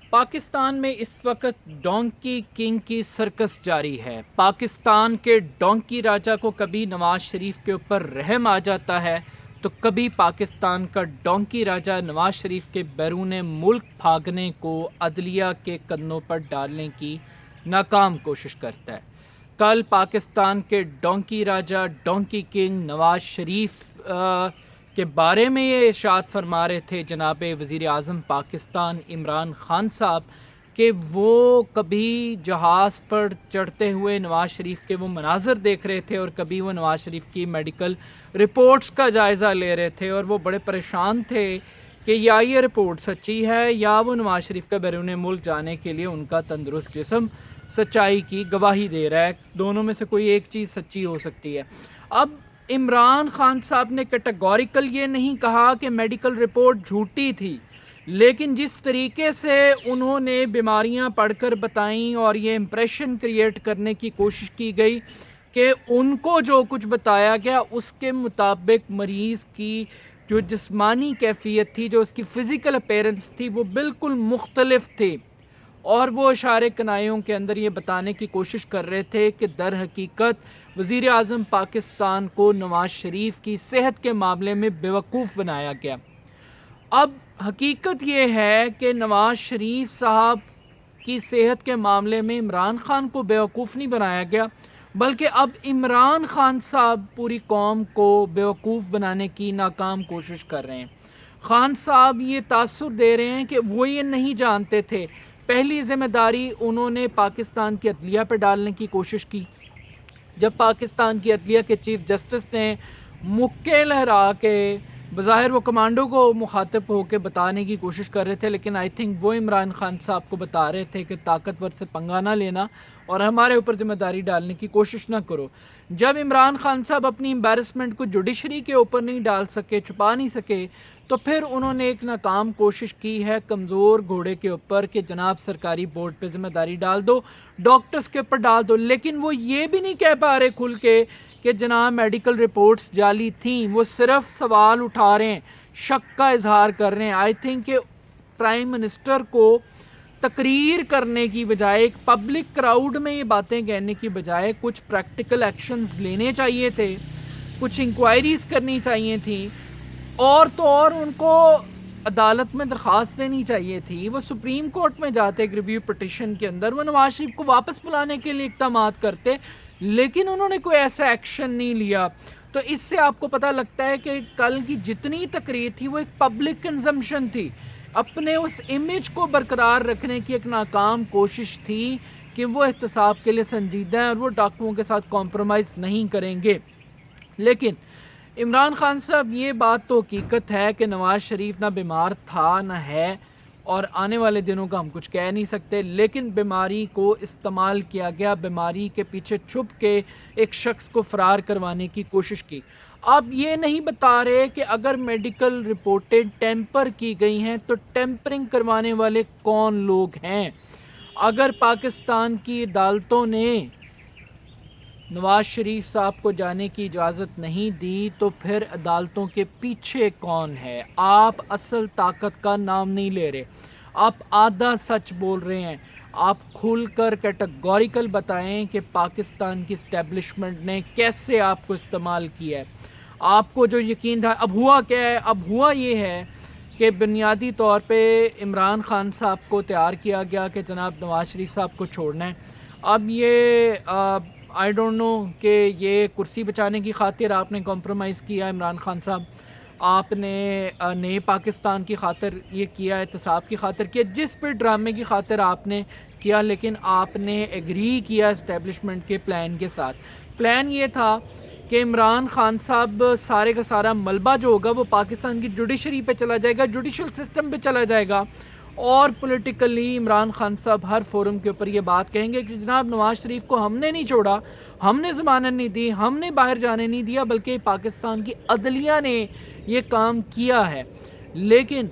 پاکستان میں اس وقت donkey king کی سرکس جاری ہے۔ پاکستان کے ڈونکی راجا کو کبھی نواز شریف کے اوپر رحم آ جاتا ہے تو کبھی پاکستان کا ڈونکی راجا نواز شریف کے بیرون ملک بھاگنے کو عدلیہ کے کندھوں پر ڈالنے کی ناکام کوشش کرتا ہے۔ کل پاکستان کے ڈونکی راجا ڈونکی کنگ نواز شریف کے بارے میں یہ ارشاد فرما رہے تھے جناب وزیر اعظم پاکستان عمران خان صاحب کہ وہ کبھی جہاز پر چڑھتے ہوئے نواز شریف کے وہ مناظر دیکھ رہے تھے اور کبھی وہ نواز شریف کی میڈیکل رپورٹس کا جائزہ لے رہے تھے، اور وہ بڑے پریشان تھے کہ یا یہ رپورٹ سچی ہے یا وہ نواز شریف کا بیرون ملک جانے کے لیے ان کا تندرست جسم سچائی کی گواہی دے رہا ہے۔ دونوں میں سے کوئی ایک چیز سچی ہو سکتی ہے۔ اب عمران خان صاحب نے کیٹیگوریکل یہ نہیں کہا کہ میڈیکل رپورٹ جھوٹی تھی، لیکن جس طریقے سے انہوں نے بیماریاں پڑھ کر بتائیں اور یہ امپریشن کریٹ کرنے کی کوشش کی گئی کہ ان کو جو کچھ بتایا گیا اس کے مطابق مریض کی جو جسمانی کیفیت تھی، جو اس کی فزیکل اپیرنس تھی، وہ بالکل مختلف تھی، اور وہ اشارے کنائیوں کے اندر یہ بتانے کی کوشش کر رہے تھے کہ در حقیقت وزیر اعظم پاکستان کو نواز شریف کی صحت کے معاملے میں بیوقوف بنایا گیا۔ اب حقیقت یہ ہے کہ نواز شریف صاحب کی صحت کے معاملے میں عمران خان کو بیوقوف نہیں بنایا گیا، بلکہ اب عمران خان صاحب پوری قوم کو بیوقوف بنانے کی ناکام کوشش کر رہے ہیں۔ خان صاحب یہ تاثر دے رہے ہیں کہ وہ یہ نہیں جانتے تھے۔ پہلی ذمہ داری انہوں نے پاکستان کی عدلیہ پہ ڈالنے کی کوشش کی، جب پاکستان کی عدلیہ کے چیف جسٹس نے مکے لہرا کے بظاہر وہ کمانڈو کو مخاطب ہو کے بتانے کی کوشش کر رہے تھے، لیکن آئی تھنک وہ عمران خان صاحب کو بتا رہے تھے کہ طاقتور سے پنگا نہ لینا اور ہمارے اوپر ذمہ داری ڈالنے کی کوشش نہ کرو۔ جب عمران خان صاحب اپنی امبیرسمنٹ کو جوڈیشری کے اوپر نہیں ڈال سکے، چھپا نہیں سکے، تو پھر انہوں نے ایک ناکام کوشش کی ہے کمزور گھوڑے کے اوپر کہ جناب سرکاری بورڈ پہ ذمہ داری ڈال دو، ڈاکٹرز کے اوپر ڈال دو، لیکن وہ یہ بھی نہیں کہہ پا رہے کھل کے کہ جناب میڈیکل رپورٹس جعلی تھیں۔ وہ صرف سوال اٹھا رہے ہیں، شک کا اظہار کر رہے ہیں۔ آئی تھنک کہ پرائم منسٹر کو تقریر کرنے کی بجائے، ایک پبلک کراؤڈ میں یہ باتیں کہنے کی بجائے کچھ پریکٹیکل ایکشنز لینے چاہیے تھے، کچھ انکوائریز کرنی چاہیے تھیں، اور تو اور ان کو عدالت میں درخواست دینی چاہیے تھی۔ وہ سپریم کورٹ میں جاتے ایک ریویو پٹیشن کے اندر، وہ نواز شریف کو واپس بلانے کے لیے اقدامات کرتے، لیکن انہوں نے کوئی ایسا ایکشن نہیں لیا۔ تو اس سے آپ کو پتہ لگتا ہے کہ کل کی جتنی تقریر تھی وہ ایک پبلک کنزمپشن تھی، اپنے اس امیج کو برقرار رکھنے کی ایک ناکام کوشش تھی کہ وہ احتساب کے لیے سنجیدہ ہیں اور وہ ڈاکوؤں کے ساتھ کمپرومائز نہیں کریں گے۔ لیکن عمران خان صاحب، یہ بات تو حقیقت ہے کہ نواز شریف نہ بیمار تھا نہ ہے، اور آنے والے دنوں کا ہم کچھ کہہ نہیں سکتے، لیکن بیماری کو استعمال کیا گیا، بیماری کے پیچھے چھپ کے ایک شخص کو فرار کروانے کی کوشش کی۔ اب یہ نہیں بتا رہے کہ اگر میڈیکل رپورٹیں ٹیمپر کی گئی ہیں تو ٹیمپرنگ کروانے والے کون لوگ ہیں۔ اگر پاکستان کی عدالتوں نے نواز شریف صاحب کو جانے کی اجازت نہیں دی تو پھر عدالتوں کے پیچھے کون ہے؟ آپ اصل طاقت کا نام نہیں لے رہے، آپ آدھا سچ بول رہے ہیں۔ آپ کھل کر کیٹیگوریکل بتائیں کہ پاکستان کی اسٹیبلشمنٹ نے کیسے آپ کو استعمال کیا ہے۔ آپ کو جو یقین تھا، اب ہوا کیا ہے؟ اب ہوا یہ ہے کہ بنیادی طور پہ عمران خان صاحب کو تیار کیا گیا کہ جناب نواز شریف صاحب کو چھوڑنا ہے۔ اب یہ آئی ڈونٹ نو کہ یہ کرسی بچانے کی خاطر آپ نے کمپرومائز کیا عمران خان صاحب، آپ نے نئے پاکستان کی خاطر یہ کیا، احتساب کی خاطر کیا، جس پہ ڈرامے کی خاطر آپ نے کیا، لیکن آپ نے ایگری کیا اسٹیبلشمنٹ کے پلان کے ساتھ۔ پلان یہ تھا کہ عمران خان صاحب سارے کا سارا ملبہ جو ہوگا وہ پاکستان کی جوڈیشری پہ چلا جائے گا، جوڈیشل سسٹم پہ چلا جائے گا، اور پولیٹیکلی عمران خان صاحب ہر فورم کے اوپر یہ بات کہیں گے کہ جناب نواز شریف کو ہم نے نہیں چھوڑا، ہم نے ضمانت نہیں دی، ہم نے باہر جانے نہیں دیا، بلکہ پاکستان کی عدلیہ نے یہ کام کیا ہے۔ لیکن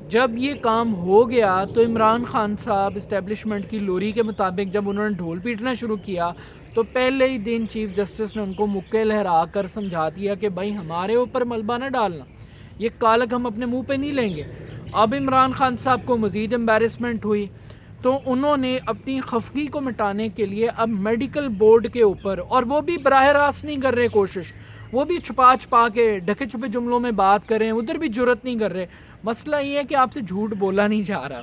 جب یہ کام ہو گیا تو عمران خان صاحب اسٹیبلشمنٹ کی لوری کے مطابق جب انہوں نے ڈھول پیٹنا شروع کیا تو پہلے ہی دن چیف جسٹس نے ان کو مکے لہرا کر سمجھا دیا کہ بھائی ہمارے اوپر ملبہ نہ ڈالنا، یہ کالک ہم اپنے منہ پہ نہیں لیں گے۔ اب عمران خان صاحب کو مزید امبیرسمنٹ ہوئی تو انہوں نے اپنی خفگی کو مٹانے کے لیے اب میڈیکل بورڈ کے اوپر، اور وہ بھی براہ راست نہیں کر رہے کوشش، وہ بھی چھپا کے ڈھکے چھپے جملوں میں بات کر رہے ہیں، ادھر بھی جرت نہیں کر رہے۔ مسئلہ یہ ہے کہ آپ سے جھوٹ بولا نہیں جا رہا،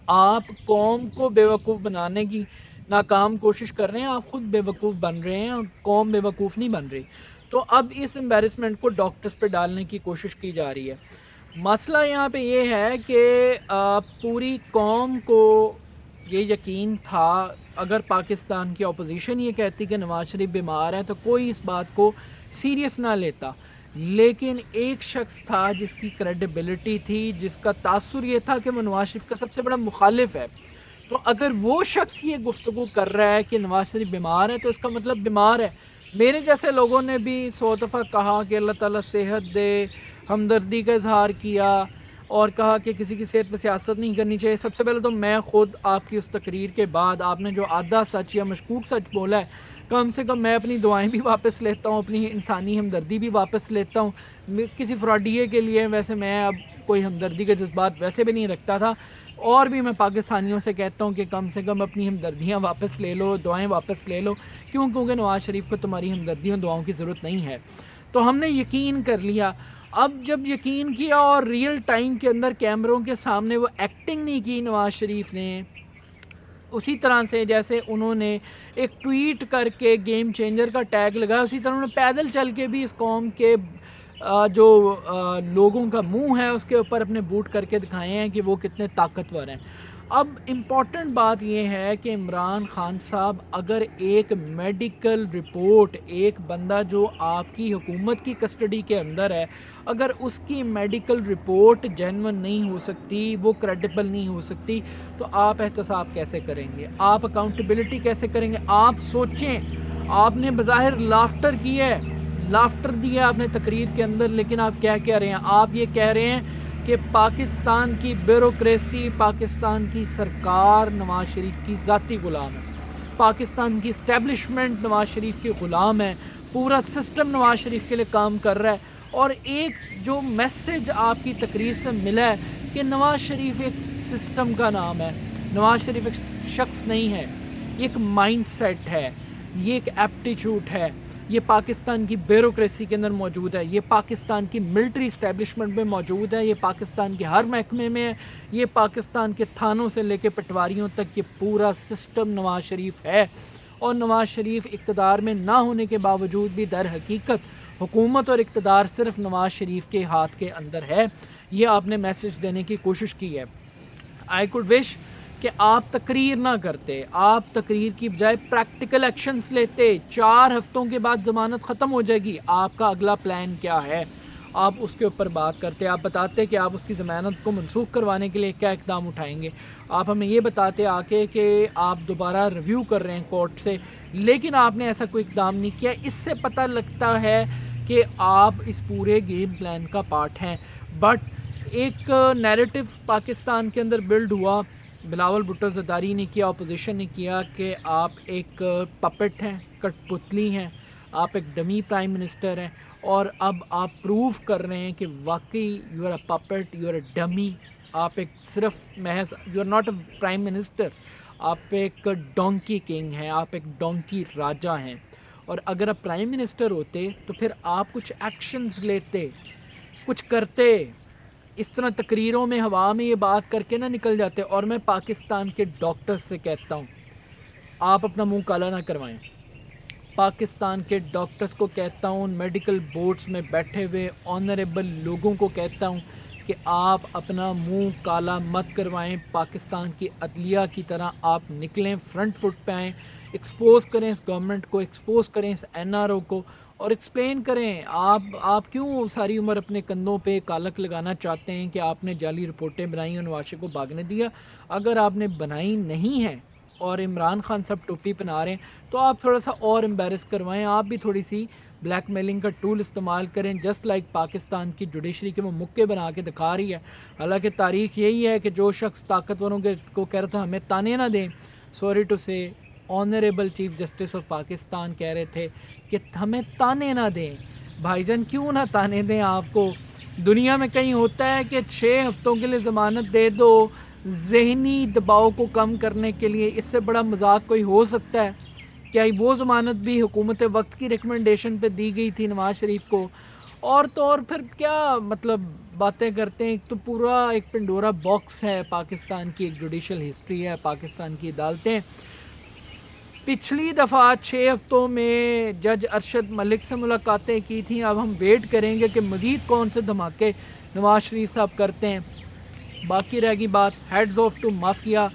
آپ قوم کو بیوقوف بنانے کی ناکام کوشش کر رہے ہیں، آپ خود بیوقوف بن رہے ہیں اور قوم بیوقوف نہیں بن رہی۔ تو اب اس امبیرسمنٹ کو ڈاکٹرز پہ ڈالنے کی کوشش کی جا رہی ہے۔ مسئلہ یہاں پہ یہ ہے کہ پوری قوم کو یہ یقین تھا، اگر پاکستان کی اپوزیشن یہ کہتی کہ نواز شریف بیمار ہے تو کوئی اس بات کو سیریس نہ لیتا، لیکن ایک شخص تھا جس کی کریڈیبلٹی تھی، جس کا تاثر یہ تھا کہ وہ نواز شریف کا سب سے بڑا مخالف ہے، تو اگر وہ شخص یہ گفتگو کر رہا ہے کہ نواز شریف بیمار ہے تو اس کا مطلب بیمار ہے۔ میرے جیسے لوگوں نے بھی 100 دفعہ کہا کہ اللہ تعالیٰ صحت دے، ہمدردی کا اظہار کیا اور کہا کہ کسی کی صحت پہ سیاست نہیں کرنی چاہیے۔ سب سے پہلے تو میں خود آپ کی اس تقریر کے بعد آپ نے جو آدھا سچ یا مشکوک سچ بولا ہے، کم سے کم میں اپنی دعائیں بھی واپس لیتا ہوں، اپنی انسانی ہمدردی بھی واپس لیتا ہوں۔ کسی فراڈیے کے لیے ویسے میں اب کوئی ہمدردی کے جذبات ویسے بھی نہیں رکھتا تھا، اور بھی میں پاکستانیوں سے کہتا ہوں کہ کم سے کم اپنی ہمدردیاں واپس لے لو، دعائیں واپس لے لو، کیونکہ نواز شریف کو تمہاری ہمدردیوں دعاؤں کی ضرورت نہیں ہے۔ تو ہم نے یقین کر لیا۔ اب جب یقین کیا اور ریئل ٹائم کے اندر کیمروں کے سامنے وہ ایکٹنگ نہیں کی نواز شریف نے، اسی طرح سے جیسے انہوں نے ایک ٹویٹ کر کے گیم چینجر کا ٹیگ لگایا، اسی طرح انہوں نے پیدل چل کے بھی اس قوم کے جو لوگوں کا منہ ہے اس کے اوپر اپنے بوٹ کر کے دکھائے ہیں کہ وہ کتنے طاقتور ہیں۔ اب امپورٹنٹ بات یہ ہے کہ عمران خان صاحب اگر ایک میڈیکل رپورٹ، ایک بندہ جو آپ کی حکومت کی کسٹڈی کے اندر ہے، اگر اس کی میڈیکل رپورٹ جینون نہیں ہو سکتی، وہ کریڈیبل نہیں ہو سکتی، تو آپ احتساب کیسے کریں گے؟ آپ اکاؤنٹیبلٹی کیسے کریں گے؟ آپ سوچیں، آپ نے بظاہر لافٹر کیا ہے، لافٹر دیا آپ نے تقریر کے اندر، لیکن آپ کیا کہہ رہے ہیں؟ آپ یہ کہہ رہے ہیں کہ پاکستان کی بیوروکریسی، پاکستان کی سرکار نواز شریف کی ذاتی غلام ہے، پاکستان کی اسٹیبلشمنٹ نواز شریف کی غلام ہے، پورا سسٹم نواز شریف کے لیے کام کر رہا ہے۔ اور ایک جو میسج آپ کی تقریر سے ملا ہے کہ نواز شریف ایک سسٹم کا نام ہے، نواز شریف ایک شخص نہیں ہے، یہ ایک مائنڈ سیٹ ہے، یہ ایک ایپٹیچیوڈ ہے، یہ پاکستان کی بیوروکریسی کے اندر موجود ہے، یہ پاکستان کی ملٹری اسٹیبلشمنٹ میں موجود ہے، یہ پاکستان کے ہر محکمے میں ہے، یہ پاکستان کے تھانوں سے لے کے پٹواریوں تک یہ پورا سسٹم نواز شریف ہے۔ اور نواز شریف اقتدار میں نہ ہونے کے باوجود بھی در حقیقت حکومت اور اقتدار صرف نواز شریف کے ہاتھ کے اندر ہے۔ یہ آپ نے میسج دینے کی کوشش کی ہے۔ آئی کوڈ وش کہ آپ تقریر نہ کرتے، آپ تقریر کی بجائے پریکٹیکل ایکشنز لیتے۔ 4 ہفتوں کے بعد ضمانت ختم ہو جائے گی، آپ کا اگلا پلان کیا ہے؟ آپ اس کے اوپر بات کرتے، آپ بتاتے کہ آپ اس کی ضمانت کو منسوخ کروانے کے لیے کیا اقدام اٹھائیں گے، آپ ہمیں یہ بتاتے آ کے کہ آپ دوبارہ ریویو کر رہے ہیں کورٹ سے، لیکن آپ نے ایسا کوئی اقدام نہیں کیا۔ اس سے پتہ لگتا ہے کہ آپ اس پورے گیم پلان کا پارٹ ہیں۔ بٹ ایک نیریٹو پاکستان کے اندر بلڈ ہوا، بلاول بھٹو زرداری نے کیا، اپوزیشن نے کیا، کہ آپ ایک پپٹ ہیں، کٹ پتلی ہیں، آپ ایک ڈمی پرائم منسٹر ہیں، اور اب آپ پروف کر رہے ہیں کہ واقعی you are a puppet, you are a dummy, آپ ایک صرف محض you are not a prime minister, آپ ایک ڈونکی کنگ ہیں، آپ ایک ڈونکی راجا ہیں۔ اور اگر آپ پرائم منسٹر ہوتے تو پھر آپ کچھ ایکشنز لیتے، کچھ کرتے، اس طرح تقریروں میں ہوا میں یہ بات کر کے نہ نکل جاتے۔ اور میں پاکستان کے ڈاکٹرز سے کہتا ہوں، آپ اپنا منہ کالا نہ کروائیں۔ پاکستان کے ڈاکٹرز کو کہتا ہوں، میڈیکل بورڈز میں بیٹھے ہوئے آنریبل لوگوں کو کہتا ہوں کہ آپ اپنا منہ کالا مت کروائیں۔ پاکستان کی عدلیہ کی طرح آپ نکلیں، فرنٹ فٹ پہ آئیں، ایکسپوز کریں اس گورنمنٹ کو، ایکسپوز کریں اس NRO کو، اور ایکسپلین کریں آپ کیوں ساری عمر اپنے کندھوں پہ کالک لگانا چاہتے ہیں کہ آپ نے جعلی رپورٹیں بنائیں اور نواز شریف کو بھاگنے دیا۔ اگر آپ نے بنائی نہیں ہیں اور عمران خان صاحب ٹوپی پہنا رہے ہیں تو آپ تھوڑا سا اور امبیرس کروائیں، آپ بھی تھوڑی سی بلیک میلنگ کا ٹول استعمال کریں، جسٹ لائک پاکستان کی جوڈیشری کے وہ مکے بنا کے دکھا رہی ہے۔ حالانکہ تاریخ یہی ہے کہ جو شخص طاقتوروں کو کہہ رہا تھا ہمیں تانے نہ دیں، سوری ٹو سے honourable chief justice of Pakistan کہہ رہے تھے کہ ہمیں تانے نہ دیں۔ بھائی جان کیوں نہ تانے دیں آپ کو؟ دنیا میں کہیں ہوتا ہے کہ 6 ہفتوں کے لیے ضمانت دے دو ذہنی دباؤ کو کم کرنے کے لیے؟ اس سے بڑا مذاق کوئی ہو سکتا ہے؟ کیا وہ ضمانت بھی حکومت وقت کی ریکمنڈیشن پہ دی گئی تھی نواز شریف کو؟ اور تو اور پھر کیا مطلب باتیں کرتے ہیں. ایک تو پورا ایک پنڈورا باکس ہے پاکستان کی، ایک جوڈیشل ہسٹری ہے پاکستان کی عدالتیں. پچھلی دفعہ 6 ہفتوں میں جج ارشد ملک سے ملاقاتیں کی تھیں. اب ہم ویٹ کریں گے کہ مزید کون سے دھماکے نواز شریف صاحب کرتے ہیں. باقی رہ گئی بات ہیڈز آف ٹو مافیا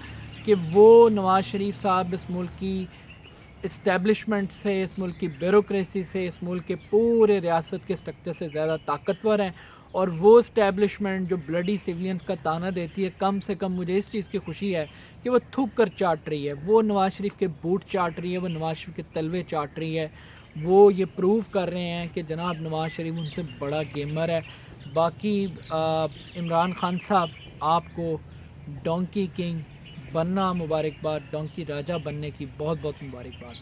کہ وہ نواز شریف صاحب اس ملک کی اسٹیبلشمنٹ سے، اس ملک کی بیوروکریسی سے، اس ملک کے پورے ریاست کے سٹرکچر سے زیادہ طاقتور ہیں. اور وہ اسٹیبلشمنٹ جو بلڈی سیولینز کا تانا دیتی ہے، کم سے کم مجھے اس چیز کی خوشی ہے کہ وہ تھوک کر چاٹ رہی ہے. وہ نواز شریف کے بوٹ چاٹ رہی ہے، وہ نواز شریف کے تلوے چاٹ رہی ہے. وہ یہ پروو کر رہے ہیں کہ جناب نواز شریف ان سے بڑا گیمر ہے. باقی عمران خان صاحب، آپ کو ڈونکی کنگ بننا مبارکباد، ڈونکی راجہ بننے کی بہت بہت مبارکباد.